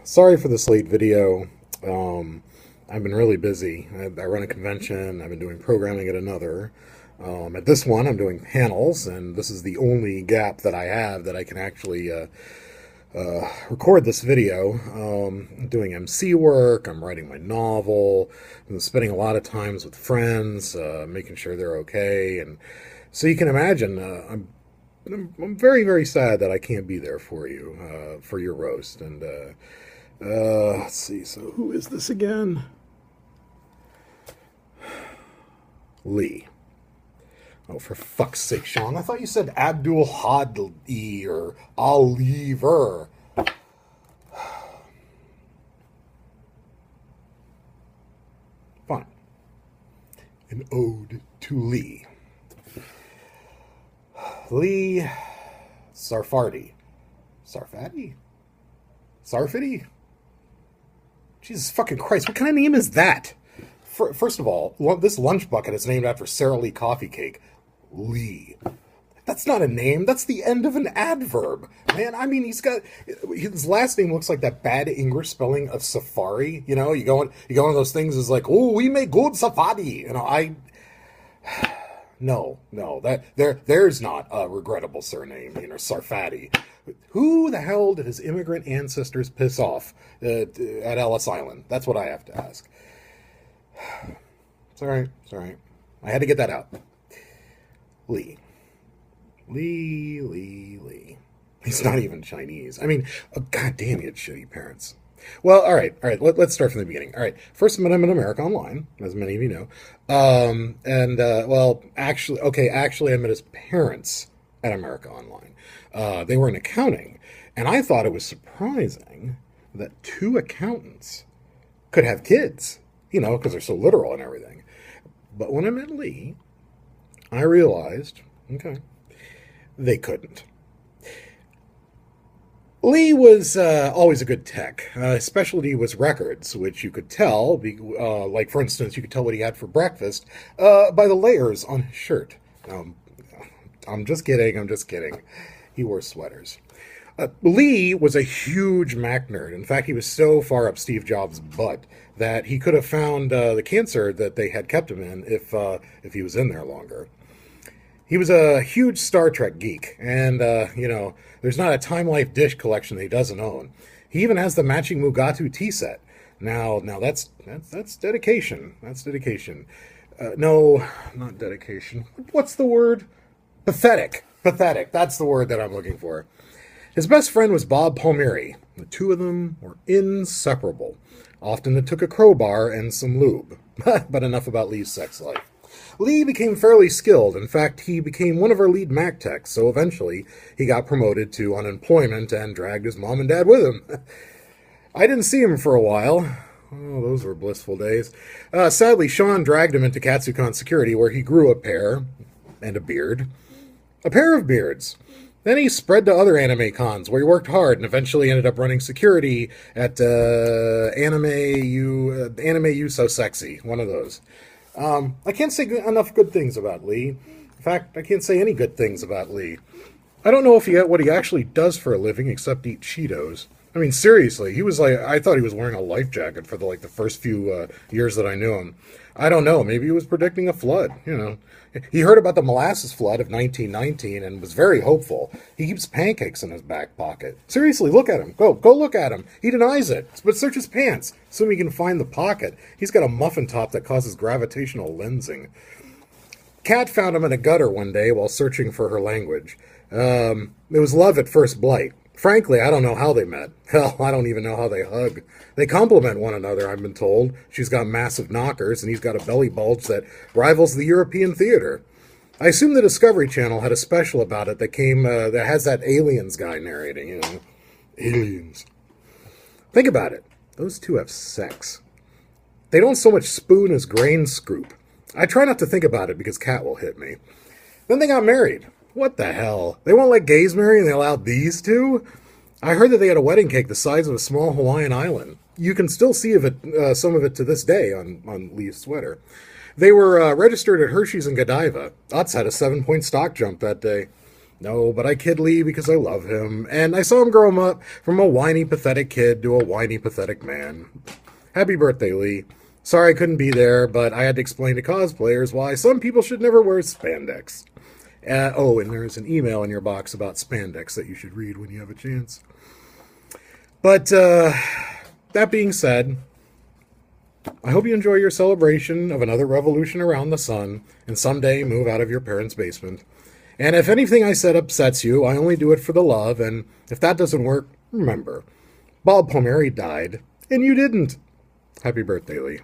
Sorry for this late video. I've been really busy. I run a convention. I've been doing programming at another. At this one, I'm doing panels, and this is the only gap that I have that I can actually record this video. I'm doing MC work. I'm writing my novel. I'm spending a lot of times with friends, making sure they're okay. And so you can imagine, I'm very, very sad that I can't be there for you, for your roast. And let's see. So who is this again? Lee. Oh, for fuck's sake, Sean. I thought you said Abdul Hadi or Oliver. Fine. An ode to Lee. Lee Sarfardi. Sarfati? Sarfati? Jesus fucking Christ, what kind of name is that? First of all, this lunch bucket is named after Sara Lee coffee cake. Lee. That's not a name. That's the end of an adverb. Man, I mean, his last name looks like that bad English spelling of safari. You know, you go on those things is like, oh, we make good safari. You know, no, there's not a regrettable surname, you know, Sarfati. Who the hell did his immigrant ancestors piss off at Ellis Island? That's what I have to ask. It's all right. I had to get that out. Lee. He's not even Chinese. I mean, God damn, he had shitty parents. Well, all right. Let's start from the beginning. All right. First, I met him in America Online, as many of you know. Actually, I met his parents at America Online. They were in accounting, and I thought it was surprising that two accountants could have kids, you know, because they're so literal and everything. But when I met Lee, I realized, okay, they couldn't. Lee was always a good tech. His specialty was records, which you could tell, like, for instance, you could tell what he had for breakfast by the layers on his shirt. I'm just kidding. He wore sweaters. Lee was a huge Mac nerd. In fact, he was so far up Steve Jobs' butt that he could have found the cancer that they had kept him in if he was in there longer. He was a huge Star Trek geek, and, there's not a Time Life dish collection that he doesn't own. He even has the matching Mugatu tea set. Now that's dedication. That's dedication. No, not dedication. What's the word? Pathetic. That's the word that I'm looking for. His best friend was Bob Palmieri. The two of them were inseparable. Often it took a crowbar and some lube. But enough about Lee's sex life. Lee became fairly skilled. In fact, he became one of our lead Mac techs, so eventually he got promoted to unemployment and dragged his mom and dad with him. I didn't see him for a while. Oh, those were blissful days. Sadly, Sean dragged him into Katsucon security, where he grew a pair and a beard. A pair of beards. Then he spread to other anime cons, where he worked hard and eventually ended up running security at Anime You So Sexy, one of those. I can't say enough good things about Lee. In fact, I can't say any good things about Lee. I don't know what he actually does for a living except eat Cheetos. I mean, seriously, I thought he was wearing a life jacket for the first few years that I knew him. I don't know, maybe he was predicting a flood, you know. He heard about the molasses flood of 1919 and was very hopeful. He keeps pancakes in his back pocket. Seriously, look at him. Go look at him. He denies it. But search his pants. Assume he can find the pocket. He's got a muffin top that causes gravitational lensing. Kat found him in a gutter one day while searching for her language. It was love at first blight. Frankly, I don't know how they met. Hell, I don't even know how they hug. They complement one another, I've been told. She's got massive knockers, and he's got a belly bulge that rivals the European theater. I assume the Discovery Channel had a special about it that has that Aliens guy narrating, you know. Aliens. Think about it. Those two have sex. They don't so much spoon as grain scoop. I try not to think about it because Kat will hit me. Then they got married. What the hell? They won't let gays marry and they allowed these two? I heard that they had a wedding cake the size of a small Hawaiian island. You can still see some of it to this day on Lee's sweater. They were registered at Hershey's and Godiva. Utz had a 7-point stock jump that day. No, but I kid Lee because I love him, and I saw him grow him up from a whiny, pathetic kid to a whiny, pathetic man. Happy birthday, Lee. Sorry I couldn't be there, but I had to explain to cosplayers why some people should never wear spandex. Oh, and there's an email in your box about spandex that you should read when you have a chance. But that being said, I hope you enjoy your celebration of another revolution around the sun and someday move out of your parents' basement. And if anything I said upsets you, I only do it for the love, and if that doesn't work, remember, Bob Palmieri died, and you didn't. Happy birthday, Lee.